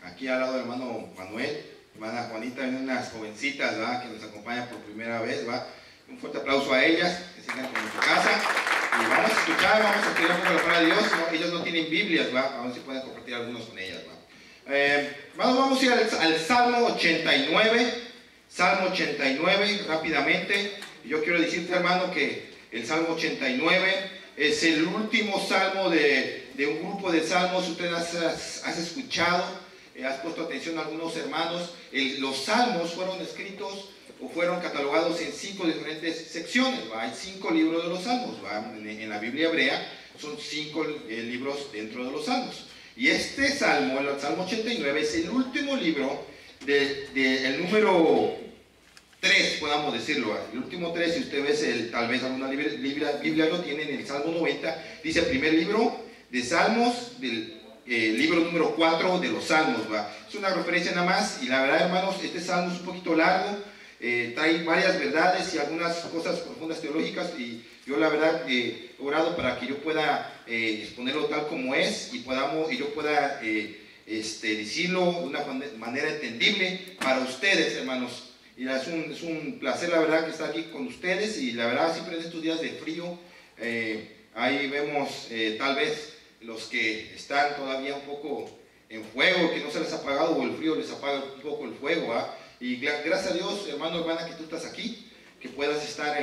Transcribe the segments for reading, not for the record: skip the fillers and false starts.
Aquí al lado del hermano Manuel, hermana Juanita, vienen unas jovencitas, ¿va?, que nos acompañan por primera vez, ¿va? Un fuerte aplauso a ellas, que sigan con su casa. Y vamos a escuchar, vamos a estudiar un poco la palabra de Dios. ¿No? Ellos no tienen Biblias, ¿va? A ver si pueden compartir algunos con ellas, ¿va? Vamos a ir al Salmo 89. Salmo 89, rápidamente. Yo quiero decirte, hermano, que el Salmo 89 es el último salmo de un grupo de salmos. Usted has escuchado, has puesto atención a algunos hermanos. Los salmos fueron escritos o fueron catalogados en 5 diferentes secciones, ¿va? Hay 5 libros de los salmos, ¿va? En la Biblia hebrea son 5 libros dentro de los salmos. Y este salmo, el Salmo 89, es el último libro el número 3, podamos decirlo, ¿va? El último 3, si usted ve, tal vez alguna Biblia lo tiene, en el Salmo 90, dice primer libro de Salmos, del libro número 4 de los Salmos, ¿va? Es una referencia nada más, y la verdad, hermanos, este salmo es un poquito largo. Trae varias verdades y algunas cosas profundas teológicas, y yo la verdad he orado para que yo pueda exponerlo tal como es y yo pueda decirlo de una manera entendible para ustedes, hermanos. Y es un placer, la verdad, que estar aquí con ustedes. Y la verdad, siempre en estos días de frío, ahí vemos tal vez los que están todavía un poco en fuego, que no se les ha apagado, o el frío les apaga un poco el fuego, ¿ah? Y gracias a Dios, hermano, hermana, que tú estás aquí, que puedas estar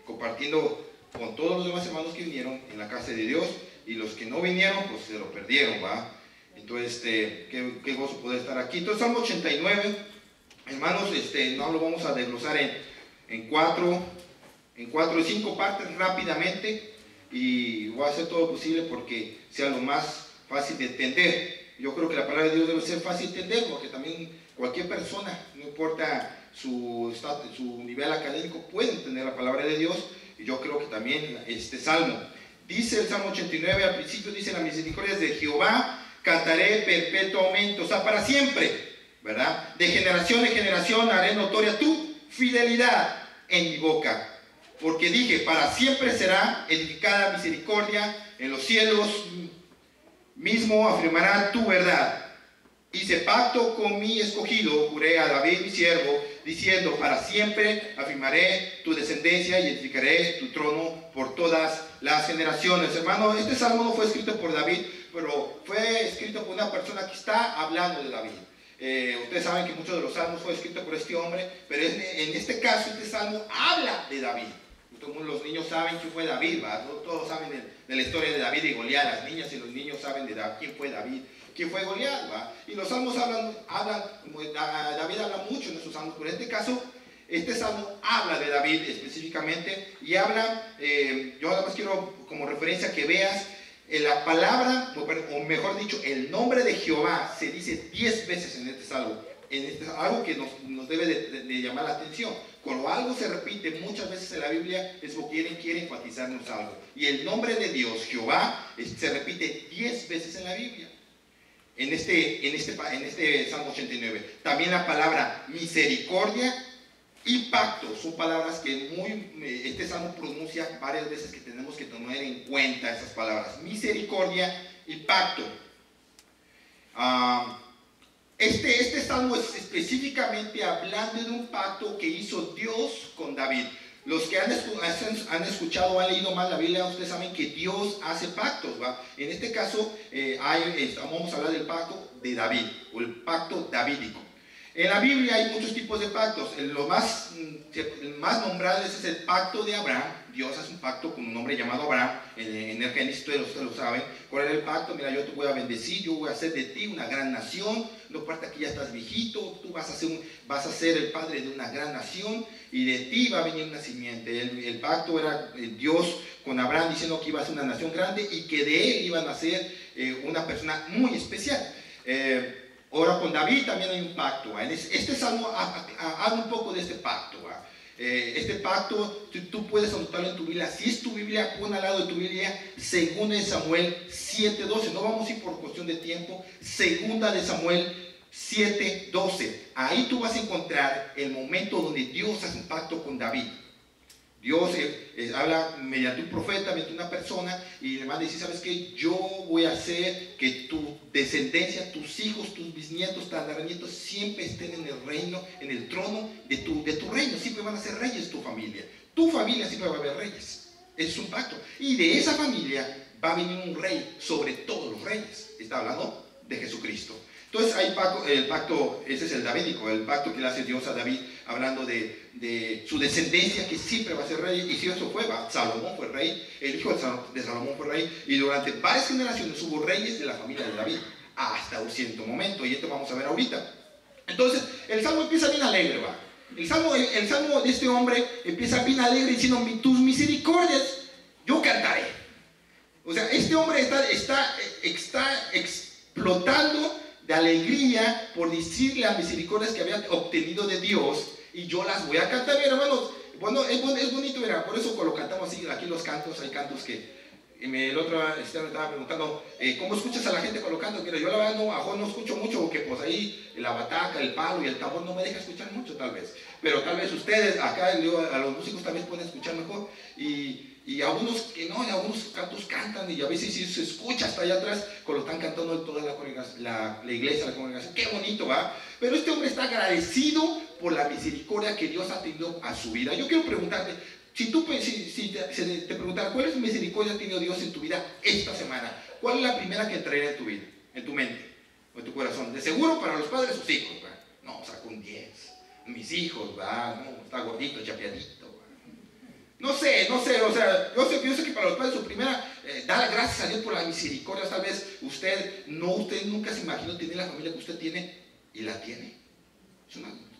compartiendo con todos los demás hermanos que vinieron en la casa de Dios, y los que no vinieron, pues se lo perdieron, ¿va? Entonces, qué gozo poder estar aquí. Entonces, Salmo 89, hermanos, no lo vamos a desglosar en 4 o 5 partes rápidamente, y voy a hacer todo lo posible porque sea lo más fácil de entender. Yo creo que la palabra de Dios debe ser fácil de entender, porque también cualquier persona, no importa su nivel académico, puede entender la palabra de Dios. Y yo creo que también este salmo, dice el Salmo 89, al principio dice: las misericordias de Jehová cantaré perpetuamente, o sea, para siempre, ¿verdad? De generación en generación haré notoria tu fidelidad en mi boca. Porque dije, para siempre será edificada misericordia en los cielos, mismo afirmará tu verdad. Hice pacto con mi escogido, juré a David mi siervo, diciendo: para siempre afirmaré tu descendencia y edificaré tu trono por todas las generaciones. Hermano, este salmo no fue escrito por David, pero fue escrito por una persona que está hablando de David. Ustedes saben que muchos de los salmos fue escrito por este hombre, pero en este caso este salmo habla de David. Todos los niños saben quién fue David, ¿va? Todos saben de la historia de David y Goliat. Las niñas y los niños saben de quién fue David, quién fue Goliat, ¿va? Y los salmos David habla mucho en esos salmos, pero en este caso, este salmo habla de David específicamente, y habla, yo además quiero como referencia que veas la palabra, o mejor dicho, el nombre de Jehová se dice 10 veces en este salmo. Algo que nos debe de llamar la atención. Cuando algo se repite muchas veces en la Biblia, es porque quiere enfatizarnos algo. Y el nombre de Dios, Jehová, se repite 10 veces en la Biblia. En este Salmo 89. También la palabra misericordia y pacto son palabras que este Salmo pronuncia varias veces, que tenemos que tomar en cuenta esas palabras. Misericordia y pacto. Este salmo es específicamente hablando de un pacto que hizo Dios con David. Los que han escuchado o han leído más la Biblia, ustedes saben que Dios hace pactos, ¿va? En este caso, vamos a hablar del pacto de David, o el pacto davídico. En la Biblia hay muchos tipos de pactos. El más nombrado es el pacto de Abraham. Dios hace un pacto con un hombre llamado Abraham. En el Génesis, ustedes lo saben. ¿Cuál era el pacto? Mira, yo te voy a bendecir, yo voy a hacer de ti una gran nación. No importa que ya estás viejito, tú vas a ser el padre de una gran nación, y de ti va a venir una simiente. El pacto era Dios con Abraham diciendo que iba a ser una nación grande, y que de él iba a nacer una persona muy especial. Ahora con David también hay un pacto, ¿va? Este salmo habla un poco de este pacto, ¿va? Este pacto tú puedes anotarlo en tu Biblia. Si es tu Biblia, pon al lado de tu Biblia 2 Samuel 7:12. No vamos a ir por cuestión de tiempo. 2 Samuel 7:12. Ahí tú vas a encontrar el momento donde Dios hace un pacto con David. Dios habla mediante un profeta, mediante una persona, y le manda y dice, ¿sabes qué? Yo voy a hacer que tu descendencia, tus hijos, tus bisnietos, tataranietos, siempre estén en el reino, en el trono de tu reino. Siempre van a ser reyes tu familia. Tu familia siempre va a haber reyes. Es un pacto. Y de esa familia va a venir un rey sobre todos los reyes. Está hablando de Jesucristo. Entonces hay el pacto, ese es el davídico, el pacto que le hace Dios a David, hablando de su descendencia, que siempre va a ser rey. Y si eso fue, Salomón fue rey, el hijo de Salomón fue rey, y durante varias generaciones hubo reyes de la familia de David, hasta un cierto momento, y esto vamos a ver ahorita. Entonces, el salmo empieza bien alegre, va. El salmo de este hombre empieza bien alegre diciendo, tus misericordias yo cantaré. O sea, este hombre está explotando de alegría por decir las misericordias que había obtenido de Dios, y yo las voy a cantar, hermanos. Bueno, es bonito, mira, por eso lo cantamos así, aquí los cantos, hay cantos que el otro me estaba preguntando, ¿cómo escuchas a la gente colocando? Mira, yo la verdad no escucho mucho, porque pues ahí la bataca, el palo y el tambor no me deja escuchar mucho tal vez, pero tal vez ustedes, acá a los músicos también pueden escuchar mejor, y algunos que no, y algunos cantos cantan, y a veces sí se escucha hasta allá atrás cuando están cantando toda la iglesia, la congregación. Qué bonito, ¿va? Pero este hombre está agradecido por la misericordia que Dios ha tenido a su vida. Yo quiero preguntarte, si te preguntara, ¿cuál es la misericordia que ha tenido Dios en tu vida esta semana? ¿Cuál es la primera que entraría en tu vida, en tu mente o en tu corazón? De seguro para los padres, sus hijos, ¿va? No, saco un 10. Mis hijos, ¿va? No, está gordito, chapeadito. No sé, o sea, yo sé que para los padres su primera, dar gracias a Dios por la misericordia. Tal vez usted nunca se imaginó tener la familia que usted tiene, y la tiene.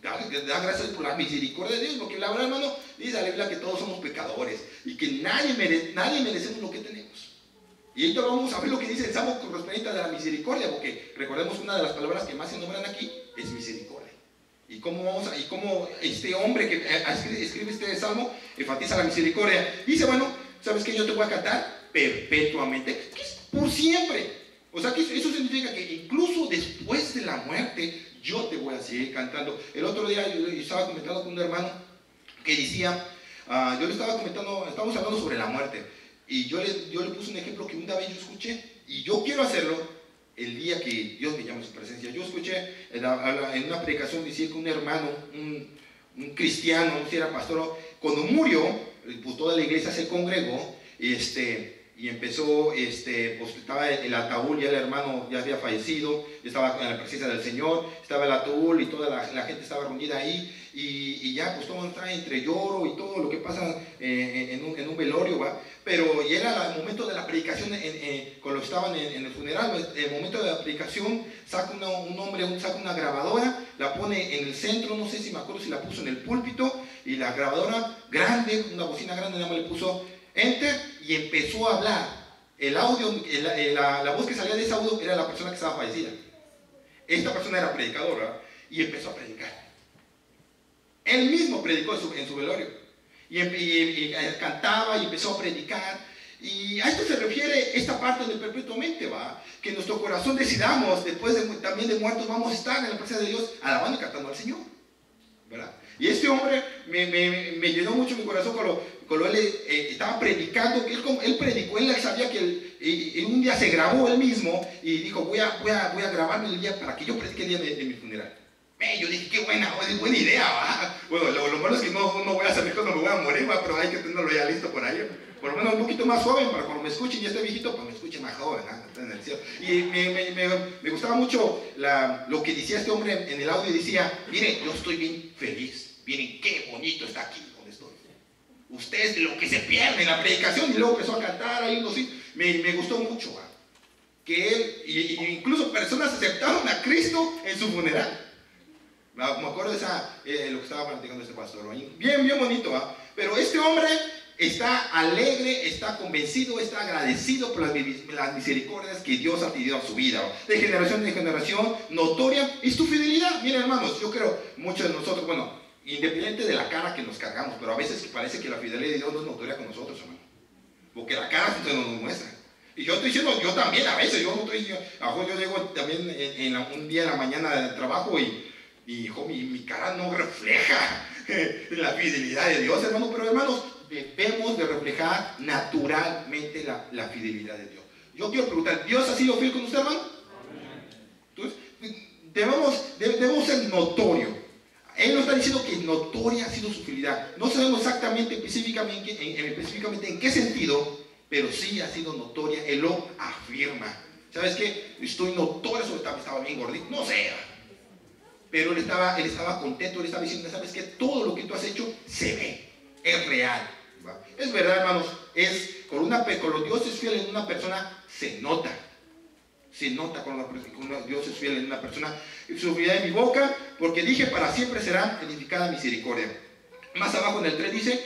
Da gracias a Dios por la misericordia de Dios, porque la verdad, hermano, dice la Biblia que todos somos pecadores, y que nadie merecemos lo que tenemos. Y ahorita vamos a ver lo que dice el Salmo correspondiente a la misericordia, porque recordemos, una de las palabras que más se nombran aquí es misericordia. Y cómo este hombre que escribe este salmo enfatiza la misericordia. Dice, bueno, ¿sabes qué? Yo te voy a cantar perpetuamente, que es por siempre. O sea, que eso significa que incluso después de la muerte, yo te voy a seguir cantando. El otro día yo estaba comentando con un hermano que decía, yo le estaba comentando, estábamos hablando sobre la muerte, y yo le puse un ejemplo que una vez yo escuché, y yo quiero hacerlo el día que Dios me llama a su presencia. Yo escuché en una predicación decir que un hermano, un cristiano, no sé si era pastor, cuando murió, pues toda la iglesia se congregó, y empezó, pues estaba el ataúd, ya el hermano ya había fallecido, estaba en la presencia del Señor, estaba el ataúd y toda la gente estaba reunida ahí, y ya pues todo está entre lloro y todo lo que pasa en un velorio, ¿va? Pero y era el momento de la predicación, cuando estaban en el funeral, el momento de la predicación, saca un hombre, saca una grabadora, la pone en el centro, no sé si me acuerdo si la puso en el púlpito, y la grabadora grande, una bocina grande, nada más le puso Enter, y empezó a hablar. El audio, la voz que salía de ese audio era la persona que estaba fallecida. Esta persona era predicadora, y empezó a predicar. Él mismo predicó en su velorio, y cantaba y empezó a predicar. Y a esto se refiere esta parte de perpetuamente, ¿va? Que en nuestro corazón decidamos, después también de muertos, vamos a estar en la presencia de Dios, alabando y cantando al Señor, ¿verdad? Y este hombre me llenó mucho mi corazón cuando él estaba predicando, que él predicó, él sabía que un día se grabó él mismo, y dijo, voy a grabarme el día para que yo predique el día de mi funeral. Yo dije, qué buena idea, ¿va? Bueno, lo malo es que no voy a saber cuando me voy a morir, ¿va? Pero hay que tenerlo ya listo por ahí. Por lo menos un poquito más joven, para cuando me escuchen, ya esté viejito, pues me escuche más joven, ¿no? En el cielo. Y me gustaba mucho lo que decía este hombre en el audio. Decía, miren, yo estoy bien feliz, miren qué bonito está aquí donde estoy. Ustedes lo que se pierden en la predicación, y luego empezó a cantar ahí, no sé, me gustó mucho, ¿va? Que él, incluso personas aceptaron a Cristo en su funeral. Me acuerdo de lo que estaba platicando este pastor, bien bonito, ¿va? Pero este hombre está alegre, está convencido, está agradecido por las misericordias que Dios ha tenido a su vida, ¿va? De generación en generación, notoria es tu fidelidad. Miren, hermanos, yo creo, muchos de nosotros, bueno, independiente de la cara que nos cargamos, pero a veces parece que la fidelidad de Dios no es notoria con nosotros, hermano, porque la cara se nos muestra. Y yo estoy diciendo, yo también a veces, yo llego también un día en la mañana de trabajo, y mi cara no refleja la fidelidad de Dios, hermano. Pero hermanos, debemos de reflejar naturalmente la fidelidad de Dios. Yo quiero preguntar, ¿Dios ha sido fiel con usted, hermano? Entonces, debemos ser notorio. Él nos está diciendo que notoria ha sido su fidelidad. No sabemos exactamente, específicamente en qué sentido, pero sí ha sido notoria. Él lo afirma. ¿Sabes qué? Estoy notorio, estaba bien gordito, no sé. Pero él estaba contento, él estaba diciendo, ¿sabes qué? Todo lo que tú has hecho se ve, es real. ¿Va? Es verdad, hermanos, cuando Dios es fiel en una persona, se nota. Se nota cuando Dios es fiel en una persona. Su fidelidad en mi boca, porque dije, para siempre será edificada misericordia. Más abajo en el 3 dice,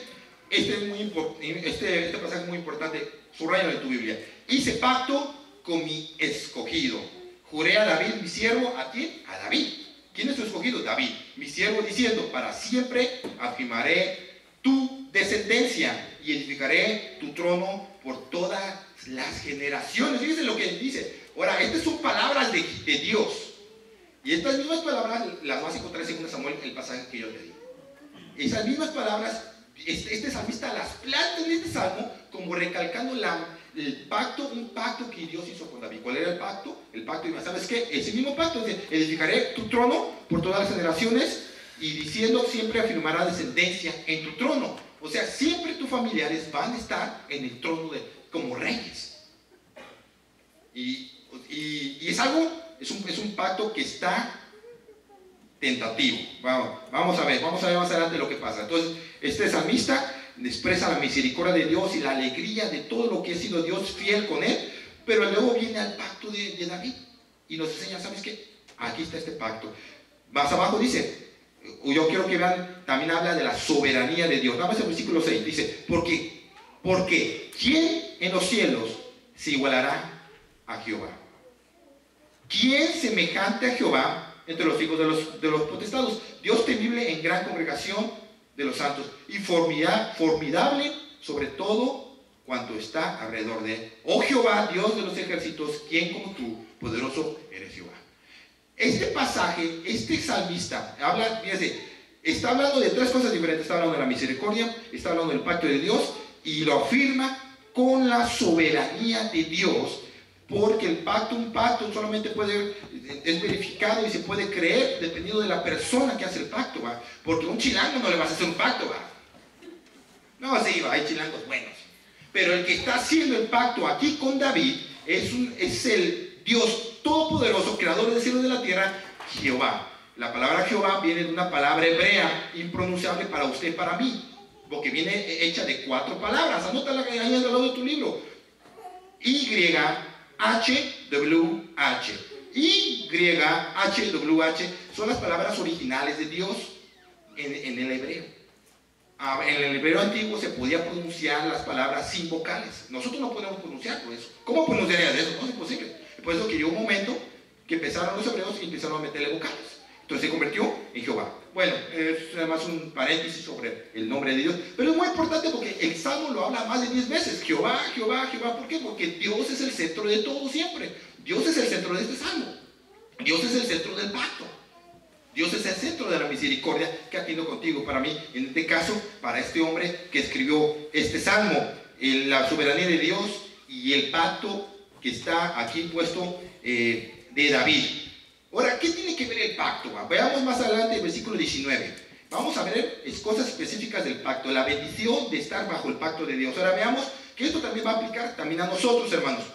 este pasaje es muy importante, subrayalo en tu Biblia. Hice pacto con mi escogido. Juré a David, mi siervo, ¿a quién? A David. ¿Quién es su escogido? David. Mi siervo, diciendo, para siempre afirmaré tu descendencia y edificaré tu trono por todas las generaciones. Fíjense lo que dice. Ahora, estas son palabras de Dios. Y estas mismas palabras las vas a encontrar en 2 Samuel, el pasaje que yo te di. Esas mismas palabras, este salmista las planta en este salmo como recalcando el pacto, un pacto que Dios hizo con David. ¿Cuál era el pacto? El pacto, ¿sabes qué? Ese mismo pacto dice, edificaré tu trono por todas las generaciones y diciendo, siempre afirmará descendencia en tu trono. O sea, siempre tus familiares van a estar en el trono como reyes. Y es un pacto que está tentativo. Vamos a ver más adelante lo que pasa. Entonces, este salmista expresa la misericordia de Dios y la alegría de todo lo que ha sido Dios fiel con él, pero luego viene al pacto de David y nos enseña, ¿sabes qué? Aquí está este pacto. Más abajo dice, yo quiero que vean, también habla de la soberanía de Dios. Vamos al versículo 6, dice, porque ¿quién en los cielos se igualará a Jehová? ¿Quién semejante a Jehová entre los hijos de los potestados? Dios temible en gran congregación de los santos y formidable sobre todo cuanto está alrededor de él. Oh Jehová, Dios de los ejércitos, ¿quién como tú, poderoso eres Jehová? Este pasaje, este salmista está hablando de tres cosas diferentes. Está hablando de la misericordia, está hablando del pacto de Dios y lo afirma con la soberanía de Dios, porque un pacto solamente es verificado y se puede creer dependiendo de la persona que hace el pacto, ¿va? Porque a un chilango no le vas a hacer un pacto, ¿va? No, sí, hay chilangos buenos, pero el que está haciendo el pacto aquí con David es el Dios todopoderoso, creador del cielo y de la tierra, Jehová. La palabra Jehová viene de una palabra hebrea impronunciable para usted y para mí, porque viene hecha de 4 palabras. Anótala ahí al lado de tu libro. YHWH. YHWH son las palabras originales de Dios en el hebreo. En el hebreo antiguo se podía pronunciar las palabras sin vocales. Nosotros no podemos pronunciarlo eso. ¿Cómo pronunciarías eso? No es imposible. Por eso que llegó un momento que empezaron los hebreos y empezaron a meterle vocales. Entonces se convirtió en Jehová. Bueno, es además un paréntesis sobre el nombre de Dios. Pero es muy importante porque el Salmo lo habla más de 10 veces. Jehová, Jehová, Jehová. ¿Por qué? Porque Dios es el centro de todo siempre. Dios es el centro de este Salmo. Dios es el centro del pacto. Dios es el centro de la misericordia que ha tenido contigo. Para mí, en este caso, para este hombre que escribió este Salmo, la soberanía de Dios y el pacto que está aquí puesto de David. Ahora, ¿qué tiene que ver el pacto? Veamos más adelante el versículo 19. Vamos a ver cosas específicas del pacto, la bendición de estar bajo el pacto de Dios. Ahora veamos que esto también va a aplicar también a nosotros, hermanos.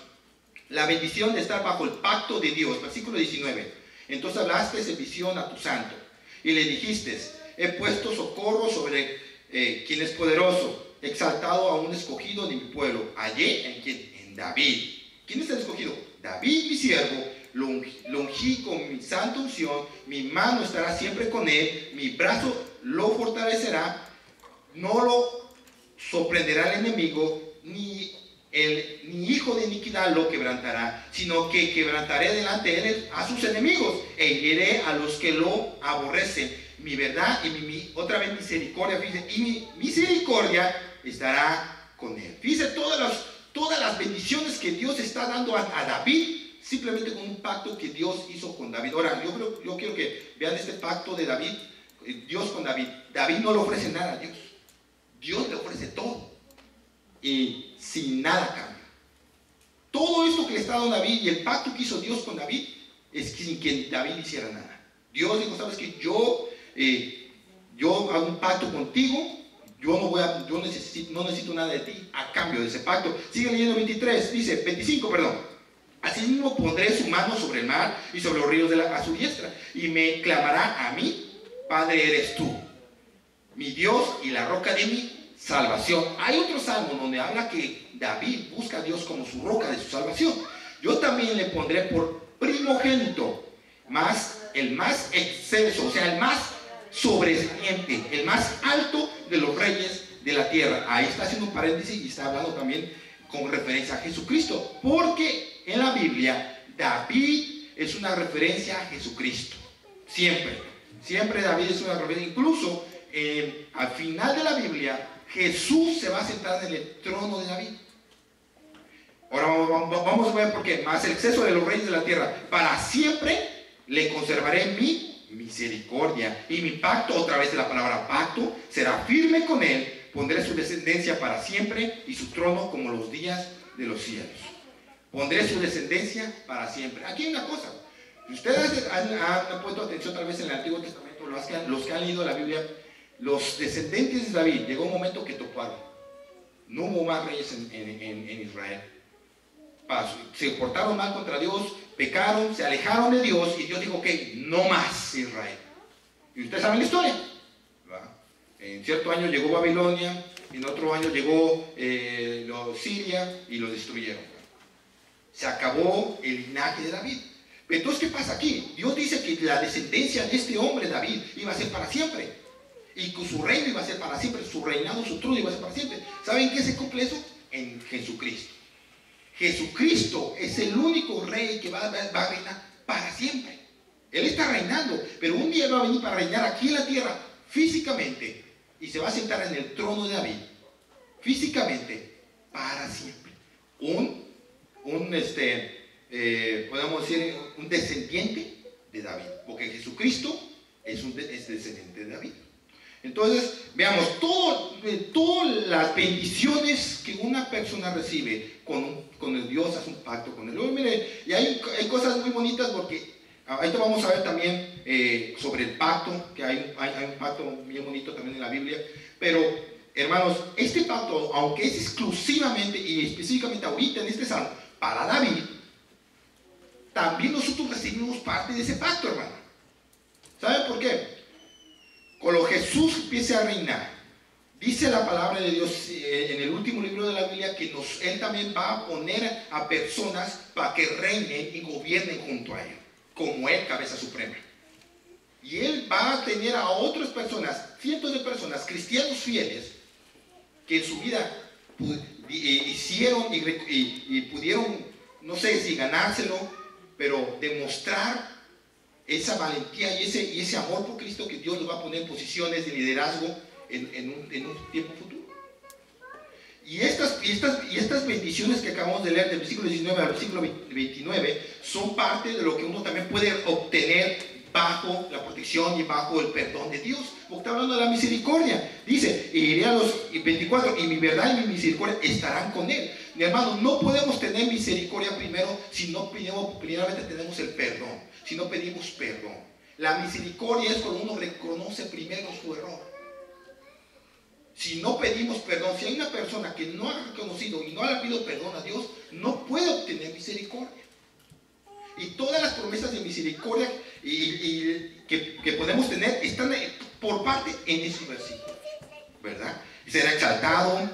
La bendición de estar bajo el pacto de Dios. Versículo 19. Entonces hablaste en visión a tu santo y le dijiste, he puesto socorro sobre quien es poderoso, exaltado a un escogido de mi pueblo. Hallé en quien, en David. ¿Quién es el escogido? David, mi siervo. Lo ungí con mi santa unción, mi mano estará siempre con él, mi brazo lo fortalecerá, no lo sorprenderá el enemigo, ni hijo de iniquidad lo quebrantará, sino que quebrantaré delante de él a sus enemigos, e heriré a los que lo aborrecen. Mi verdad y otra vez misericordia, fíjese, y mi misericordia estará con él. Fíjese todas las bendiciones que Dios está dando a David, simplemente con un pacto que Dios hizo con David. Ahora, yo quiero que vean este pacto de David, Dios con David. David no le ofrece nada a Dios. Dios le ofrece todo y sin nada cambia. Todo esto que le está dando David y el pacto que hizo Dios con David es que sin que David hiciera nada. Dios dijo, sabes que yo hago un pacto contigo, no necesito nada de ti a cambio de ese pacto. Sigue leyendo 25, perdón. Asimismo pondré su mano sobre el mar y sobre los ríos a su diestra, y me clamará a mí, Padre eres tú, mi Dios y la roca de mi salvación. Hay otro salmo donde habla que David busca a Dios como su roca de su salvación. Yo también le pondré por primogénito, el más excelso, o sea, el más sobresaliente, el más alto de los reyes de la tierra. Ahí está haciendo un paréntesis y está hablando también con referencia a Jesucristo, porque en la Biblia David es una referencia a Jesucristo. Siempre David es una referencia. Incluso al final de la Biblia Jesús se va a sentar en el trono de David. Ahora vamos a ver por qué. Más el exceso de los reyes de la tierra, para siempre le conservaré mi misericordia y mi pacto, otra vez de la palabra pacto, será firme con él. Pondré su descendencia para siempre y su trono como los días de los cielos. Pondré su descendencia para siempre. Aquí hay una cosa. Si ustedes han puesto atención tal vez en el Antiguo Testamento, los que han leído la Biblia, los descendientes de David, llegó un momento que toparon. No hubo más reyes en Israel. Se portaron mal contra Dios, pecaron, se alejaron de Dios y Dios dijo, ok, no más Israel. Y ustedes saben la historia. En cierto año llegó Babilonia, en otro año llegó Siria y lo destruyeron. Se acabó el linaje de David. Entonces, ¿qué pasa aquí? Dios dice que la descendencia de este hombre, David, iba a ser para siempre. Y que su reino iba a ser para siempre, su reinado, su trono iba a ser para siempre. ¿Saben qué se cumple eso? En Jesucristo. Jesucristo es el único rey que va a reinar para siempre. Él está reinando, pero un día va a venir para reinar aquí en la tierra físicamente y se va a sentar en el trono de David físicamente para siempre. Podemos decir un descendiente de David, porque Jesucristo es descendiente de David. Entonces, veamos todas las bendiciones que una persona recibe con el Dios, hace un pacto con él. Mire, y hay cosas muy bonitas porque ahorita vamos a ver también sobre el pacto, que hay un pacto bien bonito también en la Biblia. Pero, hermanos, este pacto, aunque es exclusivamente y específicamente ahorita en este salmo para David, también nosotros recibimos parte de ese pacto, hermano. ¿Saben por qué? Cuando Jesús empiece a reinar, dice la palabra de Dios en el último libro de la Biblia que Él también va a poner a personas para que reinen y gobiernen junto a Él, como Él, cabeza suprema. Y Él va a tener a otras personas, cientos de personas, cristianos fieles, que en su vida hicieron y pudieron, no sé si ganárselo, pero demostrar esa valentía y ese amor por Cristo, que Dios los va a poner en posiciones de liderazgo en un tiempo futuro. Y estas bendiciones que acabamos de leer del versículo 19 al versículo 29 son parte de lo que uno también puede obtener bajo la protección y bajo el perdón de Dios. Porque está hablando de la misericordia. Dice, iré a los 24, y mi verdad y mi misericordia estarán con él. Mi hermano, no podemos tener misericordia primero si no primeramente tenemos el perdón, si no pedimos perdón. La misericordia es cuando uno reconoce primero su error. Si no pedimos perdón, si hay una persona que no ha reconocido y no le ha pedido perdón a Dios, no puede obtener misericordia. Y todas las promesas de misericordia que podemos tener están por parte en esos versículos, ¿verdad? Será exaltado,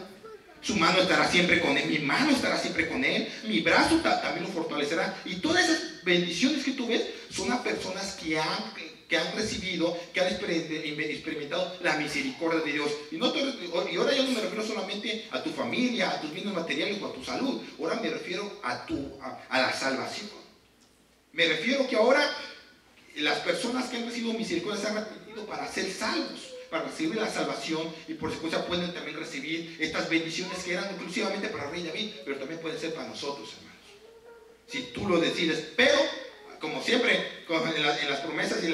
su mano estará siempre con él, mi mano estará siempre con él, mi brazo también lo fortalecerá. Y todas esas bendiciones que tú ves son a personas que han recibido, que han experimentado la misericordia de Dios. Y ahora yo no me refiero solamente a tu familia, a tus bienes materiales o a tu salud. Ahora me refiero a la salvación. Me refiero que ahora las personas que han recibido misericordia se han arrepentido para ser salvos, para recibir la salvación, y por consecuencia pueden también recibir estas bendiciones que eran exclusivamente para el rey David, pero también pueden ser para nosotros, hermanos, si tú lo decides. Pero como siempre en las promesas y en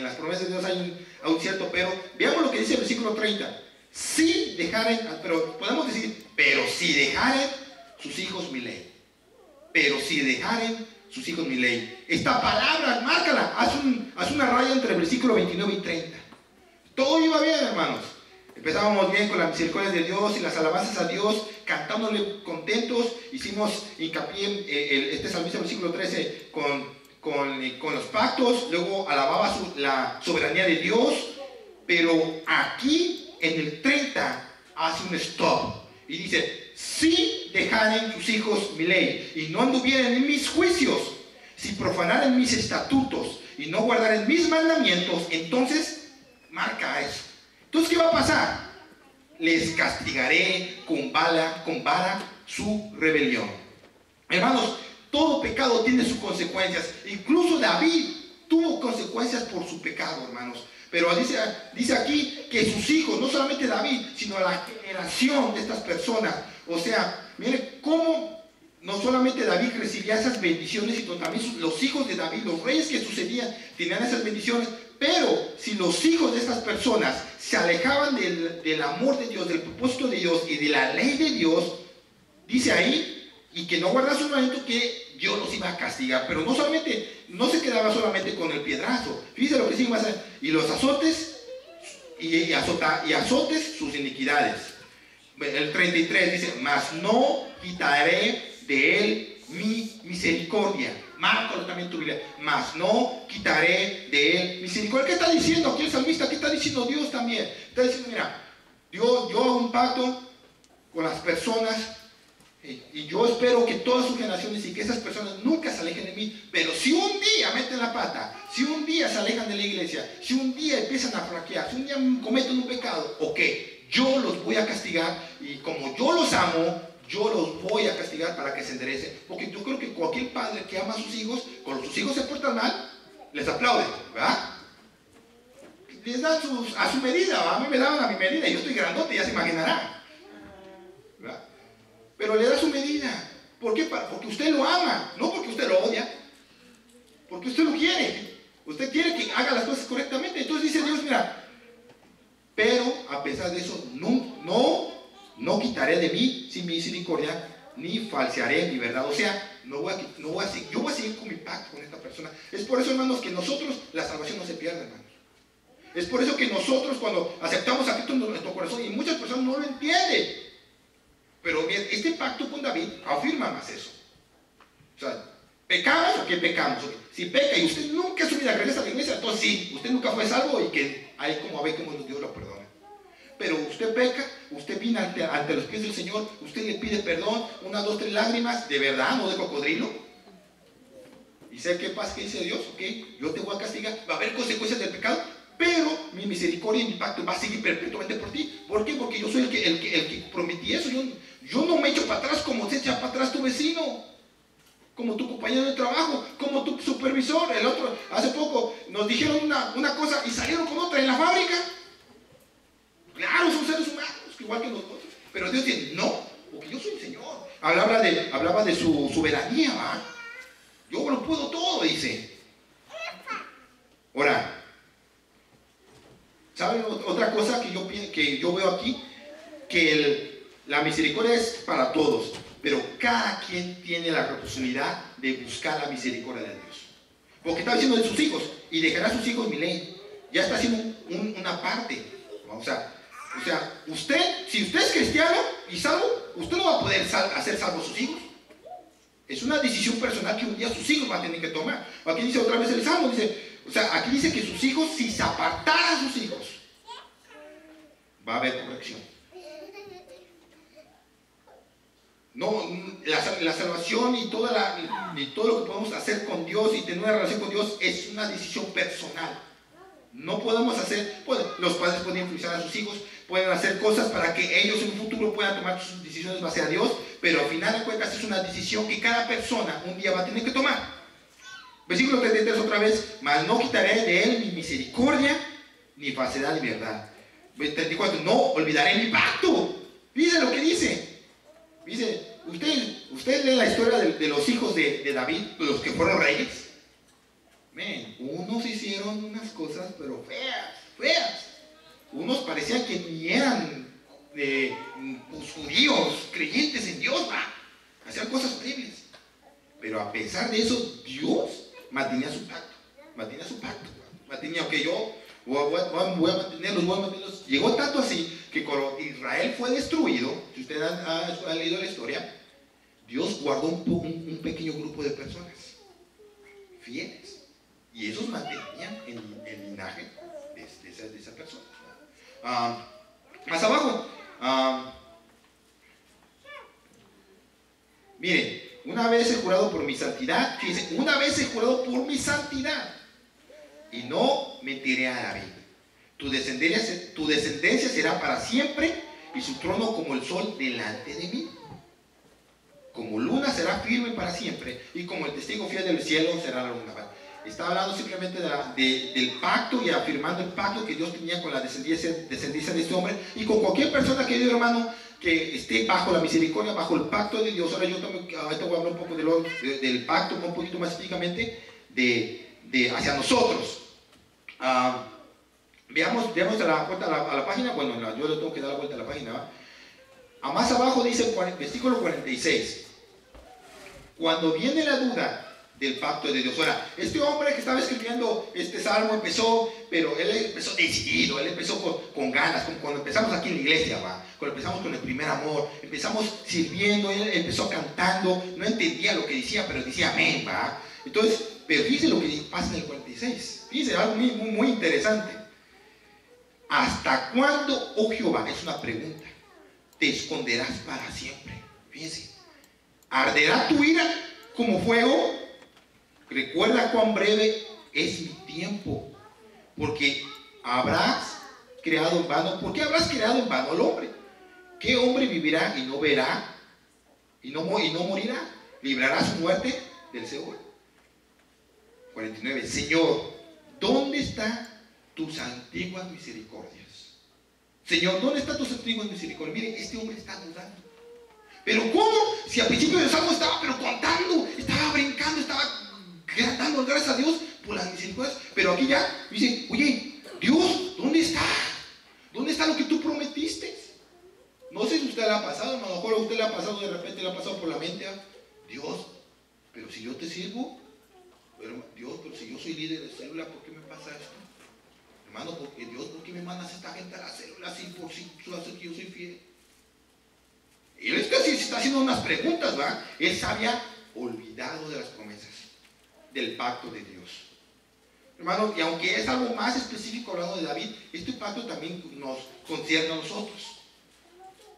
las promesas de Dios hay un cierto pero. Veamos lo que dice el versículo 30. si dejaren, pero podemos decir, pero si dejaren sus hijos mi ley. Pero si dejaren sus hijos mi ley. Esta palabra, márcala, haz una raya entre el versículo 29 y 30. Todo iba bien, hermanos. Empezábamos bien con las misericordias de Dios y las alabanzas a Dios, cantándole contentos. Hicimos hincapié en este salmista, versículo 13, con los pactos. Luego alababa la soberanía de Dios. Pero aquí, en el 30, hace un stop. Y dice, si dejaren sus hijos mi ley, y no anduvieren en mis juicios, si profanaren mis estatutos, y no guardaren mis mandamientos, entonces, marca eso. Entonces, ¿qué va a pasar? Les castigaré con vara su rebelión. Hermanos, todo pecado tiene sus consecuencias. Incluso David tuvo consecuencias por su pecado, hermanos. Pero dice aquí que sus hijos, no solamente David, sino la generación de estas personas. O sea, miren cómo no solamente David recibía esas bendiciones, sino también los hijos de David, los reyes que sucedían, tenían esas bendiciones. Pero si los hijos de estas personas se alejaban del amor de Dios, del propósito de Dios y de la ley de Dios, dice ahí, y que no guardaban su mandamiento, que Dios los iba a castigar. Pero no se quedaba solamente con el piedrazo. Fíjense lo que sigue más allá. Y los azotes, y azotes sus iniquidades. El 33 dice, mas no quitaré de él mi misericordia. Márcalo también tu Biblia. Mas no quitaré de él misericordia. ¿Qué está diciendo aquí el salmista? ¿Qué está diciendo Dios también? Está diciendo, mira, yo hago un pacto con las personas, y yo espero que todas sus generaciones y que esas personas nunca se alejen de mí. Pero si un día meten la pata, si un día se alejan de la iglesia, si un día empiezan a flaquear, si un día cometen un pecado, ok, yo los voy a castigar, y como yo los amo, yo los voy a castigar para que se enderecen. Porque yo creo que cualquier padre que ama a sus hijos, cuando sus hijos se portan mal, les aplaude, ¿verdad? Les dan a su medida, ¿verdad? A mí me daban a mi medida, yo estoy grandote, ya se imaginará, ¿verdad? Pero le da su medida. ¿Por qué? Porque usted lo ama, no porque usted lo odia, porque usted lo quiere. Usted quiere que haga las cosas correctamente. Entonces dice Dios, mira, pero a pesar de eso, no quitaré de mí sin misericordia, ni falsearé mi verdad. O sea, yo voy a seguir con mi pacto con esta persona. Es por eso, hermanos, que nosotros, la salvación no se pierde, hermanos. Es por eso que nosotros, cuando aceptamos a Cristo en nuestro corazón, y muchas personas no lo entienden, pero bien, este pacto con David afirma más eso. O sea, ¿pecamos o qué pecamos? Si peca y usted nunca su vida regresa a la iglesia, entonces sí, usted nunca fue salvo, y que ahí como ve cómo Dios lo perdona. Pero usted peca, usted viene ante los pies del Señor, usted le pide perdón, 1, 2, 3 lágrimas, de verdad, no de cocodrilo. Y sé qué pasa, que dice Dios, ok, yo te voy a castigar, va a haber consecuencias del pecado, pero mi misericordia y mi pacto va a seguir perpetuamente por ti. ¿Por qué? Porque yo soy el que prometí eso. Yo no me echo para atrás como se echa para atrás tu vecino, como tu compañero de trabajo, como tu supervisor. El otro, hace poco nos dijeron una cosa y salieron con otra en la fábrica. Claro, son seres humanos, igual que nosotros. Pero Dios dice, no, porque yo soy el Señor. Hablaba de su soberanía, ¿va? Yo lo puedo todo, dice. Ahora, ¿saben otra cosa que yo veo aquí? Que la misericordia es para todos, pero cada quien tiene la responsabilidad de buscar la misericordia de Dios. Porque está diciendo de sus hijos, y dejará a sus hijos mi ley. Ya está haciendo una parte. O sea, si usted es cristiano y salvo, usted no va a poder hacer salvo a sus hijos. Es una decisión personal que un día sus hijos van a tener que tomar. Aquí dice otra vez el Salmo, aquí dice que sus hijos, si se apartaran sus hijos, va a haber corrección. No, la salvación y todo lo que podemos hacer con Dios y tener una relación con Dios es una decisión personal. No podemos hacer, los padres pueden influenciar a sus hijos, pueden hacer cosas para que ellos en un futuro puedan tomar sus decisiones base a Dios, pero al final de cuentas es una decisión que cada persona un día va a tener que tomar. Versículo 33 otra vez, mas no quitaré de él mi misericordia, ni falsedad ni verdad. 34, no olvidaré mi pacto. Fíjense lo que dice. Dice, usted lee la historia de los hijos de David, los que fueron reyes. Unos hicieron unas cosas pero feas. Unos parecían que ni eran pues, judíos, creyentes en Dios, hacían cosas horribles. Pero a pesar de eso, Dios mantenía su pacto. Mantenía, que yo voy a mantenerlos. Llegó tanto así que cuando Israel fue destruido, si ustedes han leído la historia, Dios guardó un pequeño grupo de personas fieles. Y esos mantenían el linaje de esa persona. Más abajo. Miren, una vez he jurado por mi santidad, fíjense, una vez he jurado por mi santidad, y no mentiré a David. Tu descendencia será para siempre, y su trono como el sol delante de mí. Como luna será firme para siempre, y como el testigo fiel del cielo será la luna. Está hablando simplemente del pacto y afirmando el pacto que Dios tenía con la descendencia de este hombre y con cualquier persona, querido hermano, que esté bajo la misericordia, bajo el pacto de Dios. Ahora ahorita voy a hablar un poco del pacto, un poquito más específicamente hacia nosotros. Veamos a la página. Bueno, yo le tengo que dar la vuelta a la página. Más abajo dice el versículo 46. Cuando viene la duda del pacto de Dios. Ahora, este hombre que estaba escribiendo este salmo empezó, pero él empezó decidido, él empezó con ganas, cuando empezamos aquí en la iglesia, cuando empezamos con el primer amor, empezamos sirviendo, él empezó cantando, no entendía lo que decía, pero decía amén, Entonces, pero fíjense lo que pasa en el 46, fíjense, algo muy interesante. ¿Hasta cuándo, oh Jehová? Es una pregunta. Te esconderás para siempre. Fíjense, ¿arderá tu ira como fuego? Recuerda cuán breve es mi tiempo, porque habrás creado en vano. ¿Por qué habrás creado en vano al hombre? ¿Qué hombre vivirá y no verá y no morirá? ¿Librará su muerte del Seol? 49. Señor, ¿dónde están tus antiguas misericordias? Señor, ¿dónde están tus antiguas misericordias? Miren, este hombre está dudando. ¿Pero cómo? Si al principio del salmo estaba contando, estaba brincando, estaba dando gracias a Dios por las misericordias, pero aquí ya dice, oye, Dios, ¿dónde está? ¿Dónde está lo que tú prometiste? No sé si a usted le ha pasado, a lo mejor a usted le ha pasado, de repente le ha pasado por la mente, Dios, pero si yo te sirvo, Dios, pero si yo soy líder de célula, ¿por qué me pasa esto? Hermano, porque Dios, ¿por qué me mandas a esta gente a la célula si por si tú haces que yo soy fiel? Y él está haciendo unas preguntas, Él se había olvidado de las promesas del pacto de Dios. Hermano, y aunque es algo más específico hablando de David, este pacto también nos concierne a nosotros,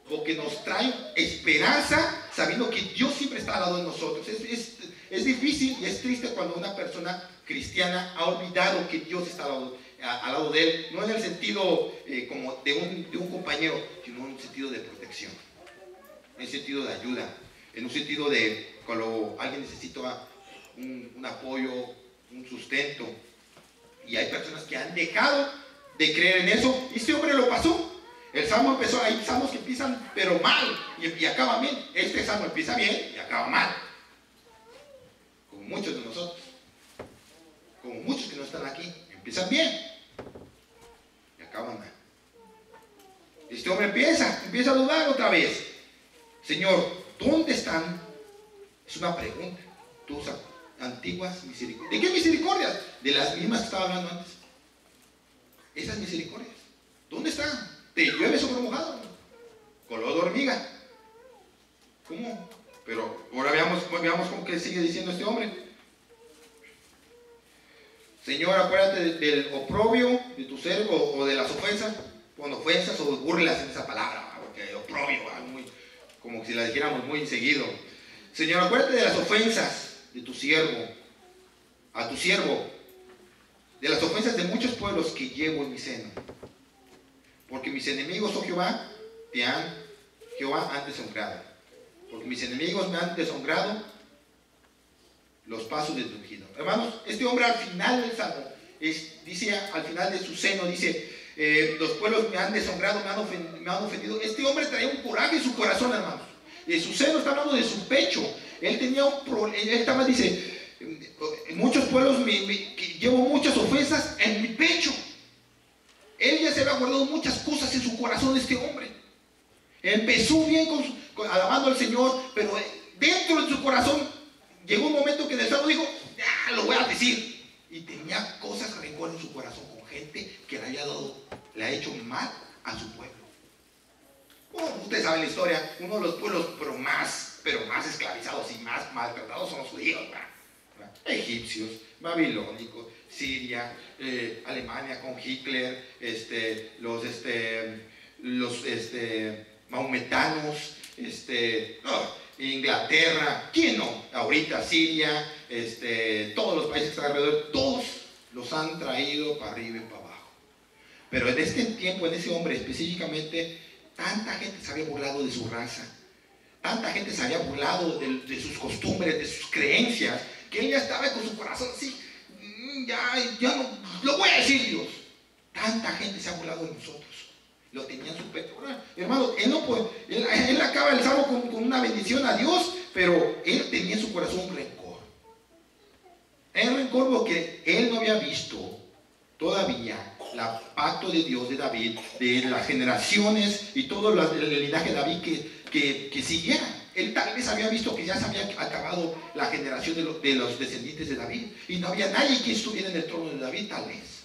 porque nos trae esperanza sabiendo que Dios siempre está al lado de nosotros. Es difícil y es triste cuando una persona cristiana ha olvidado que Dios está al lado de él, no en el sentido como de un compañero, sino en un sentido de protección, en un sentido de ayuda, en un sentido de cuando alguien necesita un apoyo, un sustento. Y hay personas que han dejado de creer en eso, y este hombre lo pasó. El salmo empezó, hay salmos que empiezan pero mal y acaban bien. Este salmo empieza bien y acaba mal, como muchos de nosotros, como muchos que no están aquí, empiezan bien y acaban mal. Este hombre empieza a dudar otra vez. Señor, ¿dónde están? Es una pregunta. Tus antiguas misericordias. ¿De qué misericordias? De las mismas que estaba hablando antes. Esas misericordias, ¿dónde están? Te llueve sobre mojado, color de hormiga. ¿Cómo? Pero ahora veamos cómo que sigue diciendo este hombre. Señor, acuérdate del oprobio de tu siervo, o de las ofensas, ofensas o burlas en esa palabra, porque oprobio, como si la dijéramos muy seguido. Señor, acuérdate de las ofensas de tu siervo, a tu siervo, de las ofensas de muchos pueblos que llevo en mi seno. Porque mis enemigos, oh Jehová, han deshonrado. Porque mis enemigos me han deshonrado los pasos de tu ungido. Hermanos, este hombre al final del salmo, dice al final de su seno, dice, los pueblos me han deshonrado, me han ofendido. Este hombre traía un coraje en su corazón, hermanos. De su seno está hablando de su pecho. Él tenía un problema, él estaba, dice, muchos pueblos llevo muchas ofensas en mi pecho. Él ya se había guardado muchas cosas en su corazón de este hombre. Empezó bien alabando al Señor, pero dentro de su corazón llegó un momento que el Señor dijo, ya lo voy a decir. Y tenía cosas, rencor en su corazón con gente que le ha hecho mal a su pueblo. Bueno, ustedes saben la historia, uno de los pueblos pero más esclavizados y más maltratados son los judíos, ¿verdad? Egipcios, babilónicos, Siria, Alemania con Hitler, los maometanos, Inglaterra, ¿quién no? Ahorita Siria, todos los países que están alrededor, todos los han traído para arriba y para abajo. Pero en este tiempo, en ese hombre específicamente, tanta gente se había burlado de su raza, tanta gente se había burlado de sus costumbres, de sus creencias, que él ya estaba con su corazón así, ya no, lo voy a decir, Dios. Tanta gente se ha burlado de nosotros. Lo tenía en su pecho. Hermano, él acaba el salmo con una bendición a Dios, pero él tenía en su corazón un rencor. El rencor porque él no había visto todavía el pacto de Dios de David, de las generaciones y todo el linaje de David que siguieran. Él tal vez había visto que ya se había acabado la generación de los descendientes de David y no había nadie que estuviera en el trono de David, tal vez.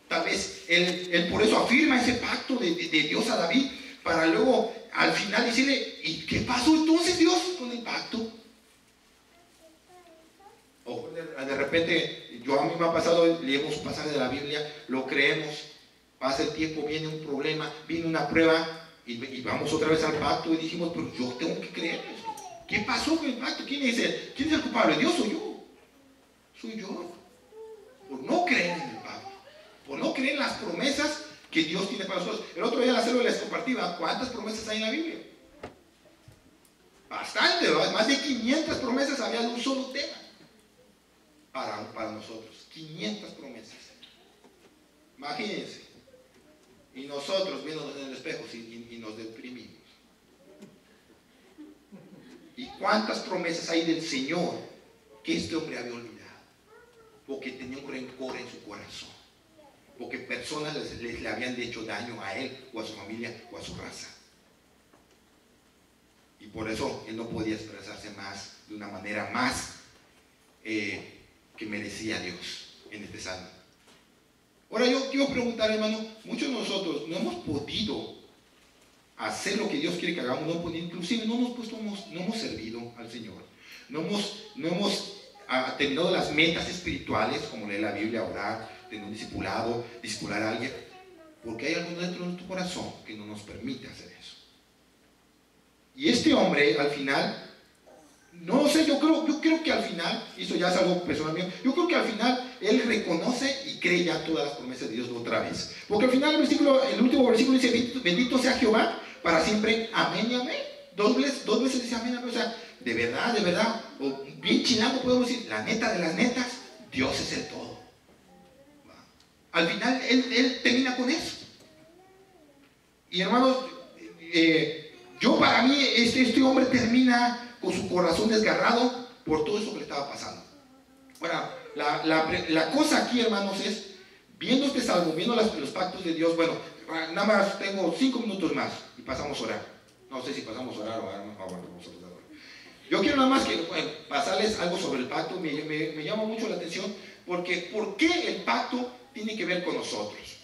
Tal vez él por eso afirma ese pacto de Dios a David, para luego al final decirle, ¿y qué pasó entonces Dios con el pacto? O de repente, a mí me ha pasado, leemos un pasaje de la Biblia, lo creemos, pasa el tiempo, viene un problema, viene una prueba, y vamos otra vez al pacto y dijimos, pero yo tengo que creer esto. ¿Qué pasó con el pacto? ¿Quién es el culpable? ¿Dios o yo? Soy yo. Por no creer en el pacto, por no creer en las promesas que Dios tiene para nosotros. El otro día en la célula les compartía, ¿cuántas promesas hay en la Biblia? Bastante, ¿verdad? Más de 500 promesas había de un solo tema para nosotros. 500 promesas. Imagínense. Y nosotros viéndonos en el espejo y nos deprimimos. ¿Y cuántas promesas hay del Señor que este hombre había olvidado? Porque tenía un rencor en su corazón. Porque personas le habían hecho daño a él, o a su familia, o a su raza. Y por eso él no podía expresarse más, de una manera más que merecía Dios en este salmo. Ahora yo quiero preguntar, hermano, muchos de nosotros no hemos podido hacer lo que Dios quiere que hagamos, inclusive no hemos servido al Señor, no hemos terminado las metas espirituales, como leer la Biblia, orar, tener un discipular a alguien, porque hay algo dentro de tu corazón que no nos permite hacer eso. Y este hombre, al final, no sé, yo creo que al final, eso ya es algo personal mío, yo creo que al final él reconoce y cree ya todas las promesas de Dios otra vez. Porque al final el último versículo dice, bendito sea Jehová para siempre, amén y amén. Dos veces dice amén, amén. O sea, de verdad, o bien chilango podemos decir, la neta de las netas, Dios es el todo. Al final él termina con eso. Y hermanos, para mí este hombre termina con su corazón desgarrado por todo eso que le estaba pasando. Ahora, la cosa aquí, hermanos, es, viendo este salmo, viendo los pactos de Dios, bueno, nada más tengo 5 minutos más y pasamos a orar. No sé si pasamos a orar o vamos a orar. Yo quiero nada más que pasarles algo sobre el pacto. Me llama mucho la atención, porque ¿por qué el pacto tiene que ver con nosotros?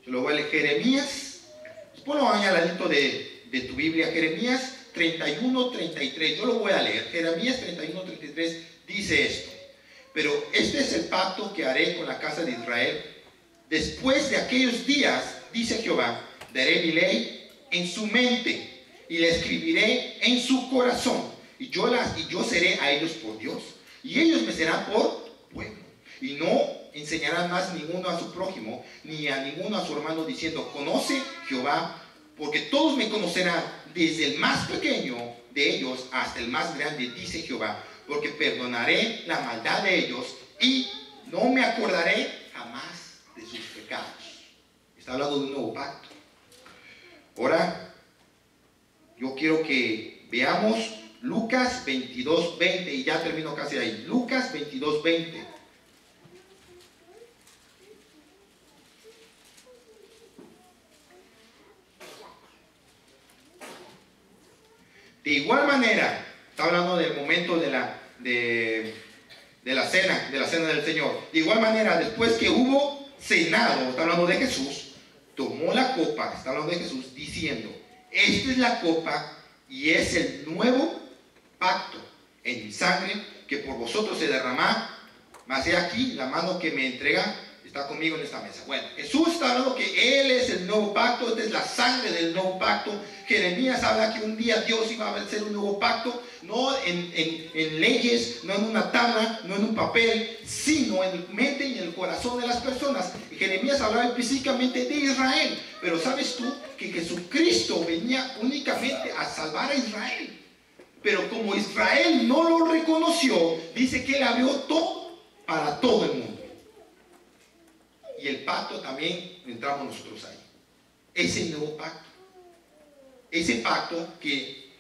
Yo lo voy a leer, Jeremías, ponlo ahí al ladito de tu Biblia, Jeremías 31:33, yo lo voy a leer. Jeremías 31:33 dice esto: pero este es el pacto que haré con la casa de Israel después de aquellos días, dice Jehová, daré mi ley en su mente y la escribiré en su corazón, y yo seré a ellos por Dios, y ellos me serán por pueblo, y no enseñarán más ninguno a su prójimo, ni a ninguno a su hermano, diciendo, conoce Jehová, porque todos me conocerán, desde el más pequeño de ellos hasta el más grande, dice Jehová, porque perdonaré la maldad de ellos y no me acordaré jamás de sus pecados. Está hablando de un nuevo pacto. Ahora, yo quiero que veamos Lucas 22:20, y ya termino casi ahí. Lucas 22:20. De igual manera, está hablando del momento de la cena del Señor. De igual manera, después que hubo cenado, está hablando de Jesús, tomó la copa, está hablando de Jesús, diciendo, esta es la copa y es el nuevo pacto en mi sangre que por vosotros se derrama. Mas he aquí, la mano que me entrega está conmigo en esta mesa. Bueno, Jesús está hablando que Él es el nuevo pacto, esta es la sangre del nuevo pacto. Jeremías habla que un día Dios iba a hacer un nuevo pacto, no en leyes, no en una tabla, no en un papel, sino en la mente y en el corazón de las personas. Jeremías hablaba específicamente de Israel, pero ¿sabes tú que Jesucristo venía únicamente a salvar a Israel? Pero como Israel no lo reconoció, dice que Él abrió todo para todo el mundo. Y el pacto también entramos nosotros ahí. Ese nuevo pacto. Ese pacto que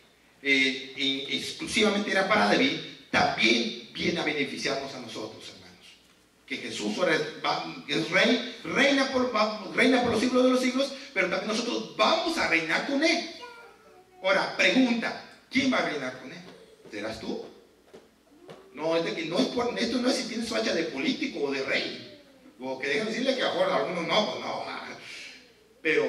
exclusivamente era para David, también viene a beneficiarnos a nosotros, hermanos. Que Jesús ahora es rey, reina por los siglos de los siglos, pero también nosotros vamos a reinar con Él. Ahora, pregunta, ¿quién va a reinar con Él? ¿Serás tú? No, esto no es si tienes facha de político o de rey. O que dejen decirle que ahora algunos no. Pero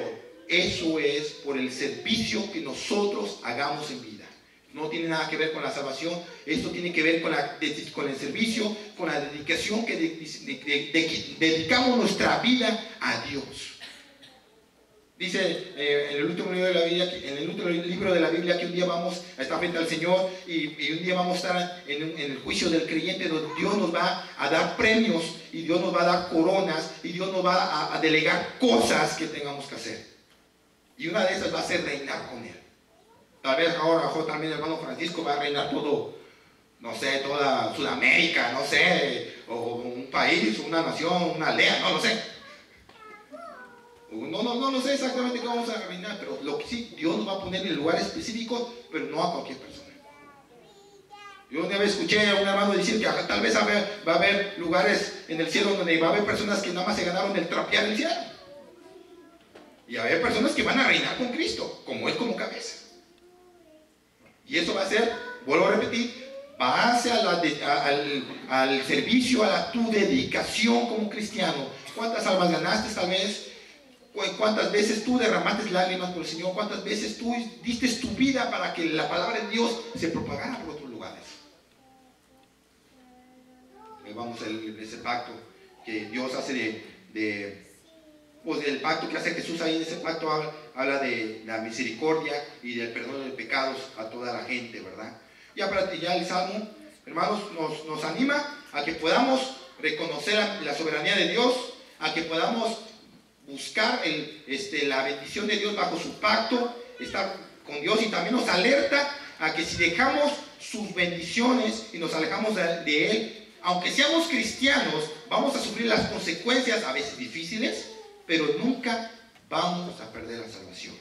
eso es por el servicio que nosotros hagamos en vida. No tiene nada que ver con la salvación. Esto tiene que ver con el servicio, con la dedicación que dedicamos nuestra vida a Dios. Dice en el último libro de la Biblia que un día vamos a estar frente al Señor y un día vamos a estar en el juicio del creyente, donde Dios nos va a dar premios y Dios nos va a dar coronas y Dios nos va a delegar cosas que tengamos que hacer. Y una de esas va a ser reinar con Él. Tal vez ahora también el hermano Francisco va a reinar todo, no sé, toda Sudamérica, no sé, o un país, una nación, una aldea, no lo sé. No sé exactamente cómo vamos a reinar, pero lo que sí, Dios nos va a poner en lugares específicos, pero no a cualquier persona. Yo una vez escuché a un hermano decir que tal vez va a haber lugares en el cielo donde va a haber personas que nada más se ganaron el trapear el cielo. Y va a haber personas que van a reinar con Cristo, como Él como cabeza. Y eso va a ser, vuelvo a repetir, base al servicio, a tu dedicación como cristiano. ¿Cuántas almas ganaste tal vez? ¿Cuántas veces tú derramaste lágrimas por el Señor? ¿Cuántas veces tú diste tu vida para que la palabra de Dios se propagara por otros lugares? Vamos a ese pacto que Dios hace pues del pacto que hace Jesús ahí. En ese pacto habla de la misericordia y del perdón de pecados a toda la gente, ¿verdad? Ya el Salmo, hermanos, nos anima a que podamos reconocer la soberanía de Dios, a que podamos buscar la bendición de Dios bajo su pacto, estar con Dios, y también nos alerta a que si dejamos sus bendiciones y nos alejamos de Él, aunque seamos cristianos, vamos a sufrir las consecuencias a veces difíciles, pero nunca vamos a perder la salvación.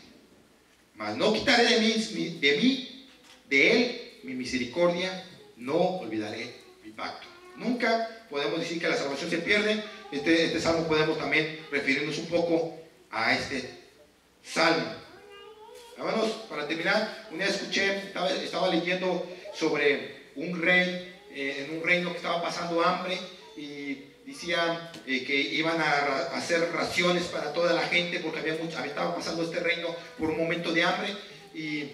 Mas no quitaré de Él mi misericordia, no olvidaré mi pacto. Nunca podemos decir que la salvación se pierde. Este salmo podemos también referirnos un poco a este salmo. Hermanos, para terminar, una vez estaba leyendo sobre un rey en un reino que estaba pasando hambre, y decía que iban a hacer raciones para toda la gente porque estaba pasando este reino por un momento de hambre, y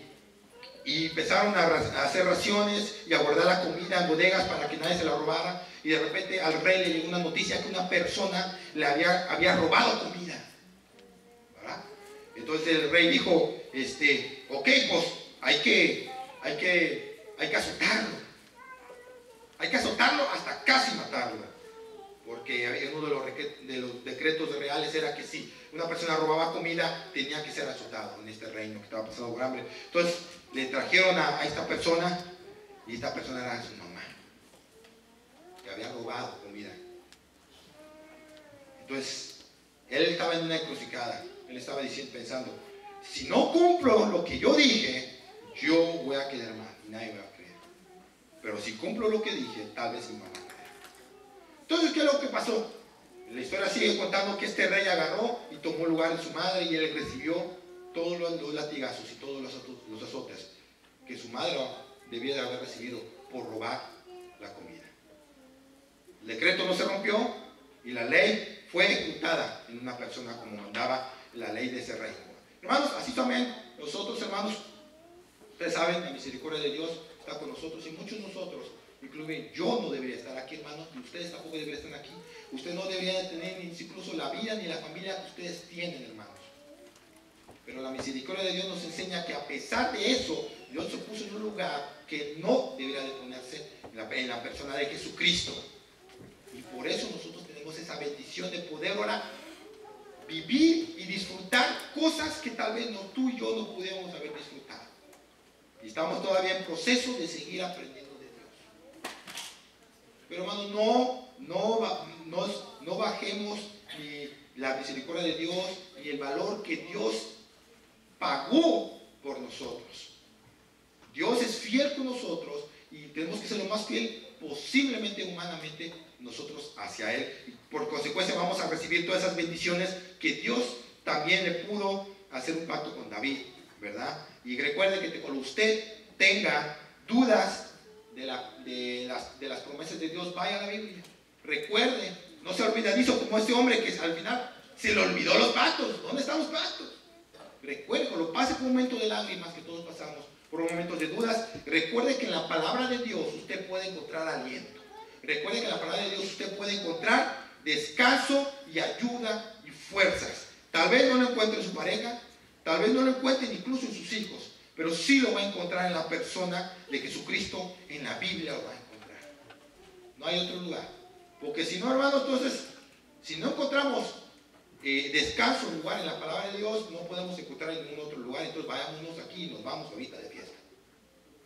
empezaron a hacer raciones y a guardar la comida en bodegas para que nadie se la robara. Y de repente al rey le llegó una noticia que una persona le había robado comida, ¿verdad? Entonces el rey dijo, ok, pues hay que azotarlo. Hay que azotarlo hasta casi matarlo. Porque uno de los decretos reales era que si una persona robaba comida, tenía que ser azotado en este reino que estaba pasando por hambre. Entonces le trajeron a esta persona, y esta persona era su mamá, que había robado comida. Entonces él estaba en una encrucijada. Él estaba pensando, si no cumplo lo que yo dije, yo voy a quedar mal y nadie me va a creer. Pero si cumplo lo que dije, tal vez mi mamá. Entonces, ¿qué es lo que pasó? La historia sigue contando que este rey agarró y tomó lugar en su madre, y él recibió todos los latigazos y todos los azotes. que su madre debía de haber recibido por robar la comida. El decreto no se rompió y la ley fue ejecutada en una persona como mandaba la ley de ese rey. Hermanos, así también nosotros, hermanos, ustedes saben, la misericordia de Dios está con nosotros y muchos de nosotros, inclusive yo no debería estar aquí, hermanos, y ustedes tampoco deberían estar aquí. Usted no debería tener incluso la vida ni la familia que ustedes tienen, hermanos. Pero la misericordia de Dios nos enseña que a pesar de eso, Dios se puso en un lugar que no debería de ponerse en la persona de Jesucristo. Y por eso nosotros tenemos esa bendición de poder ahora vivir y disfrutar cosas que tal vez tú y yo no pudiéramos haber disfrutado. Y estamos todavía en proceso de seguir aprendiendo de Dios. Pero hermanos, no bajemos ni la misericordia de Dios y el valor que Dios pagó por nosotros. Dios es fiel con nosotros y tenemos que ser lo más fiel posiblemente humanamente nosotros hacia Él. Y por consecuencia vamos a recibir todas esas bendiciones que Dios también le pudo hacer un pacto con David, ¿verdad? Y recuerde que cuando usted tenga dudas de las promesas de Dios, vaya a la Biblia. Recuerde, no se olvidadizo como este hombre que al final se le olvidó los pactos. ¿Dónde están los pactos? Recuerde, cuando pase por un momento de lágrimas que todos pasamos, por momentos de dudas, recuerde que en la palabra de Dios usted puede encontrar aliento. Recuerde que en la palabra de Dios usted puede encontrar descanso y ayuda y fuerzas. Tal vez no lo encuentre en su pareja, tal vez no lo encuentre incluso en sus hijos, pero sí lo va a encontrar en la persona de Jesucristo, en la Biblia lo va a encontrar. No hay otro lugar. Porque si no, hermano, entonces, si no encontramos descanso, un lugar en la palabra de Dios, no podemos encontrar en ningún otro lugar. Entonces vayámonos aquí y nos vamos ahorita de fiesta,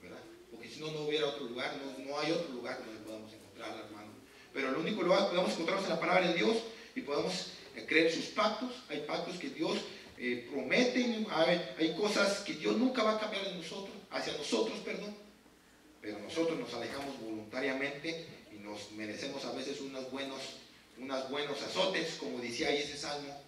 ¿verdad? Porque si no, no hubiera otro lugar, no hay otro lugar donde podamos encontrarla, hermano. Pero el único lugar que podemos encontrarnos en la palabra de Dios y podemos creer sus pactos. Hay pactos que Dios promete, hay cosas que Dios nunca va a cambiar de nosotros, hacia nosotros, perdón. Pero nosotros nos alejamos voluntariamente y nos merecemos a veces unos buenos azotes, como decía ahí ese salmo,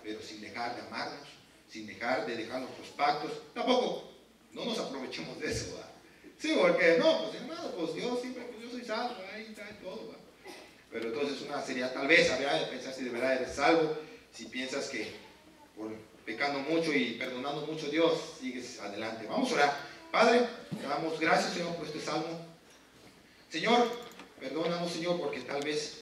pero sin dejar de amarnos, sin dejar de dejar nuestros pactos. Tampoco, no nos aprovechemos de eso, ¿verdad? Sí, porque no, pues hermano, pues Dios siempre, pues yo soy salvo, ahí está todo, ¿verdad? Pero entonces una sería, tal vez, habría de pensar si de verdad eres salvo, si piensas que por pecando mucho y perdonando mucho a Dios, sigues adelante. Vamos a orar. Padre, te damos gracias, Señor, por este salmo. Señor, perdónanos, Señor, porque tal vez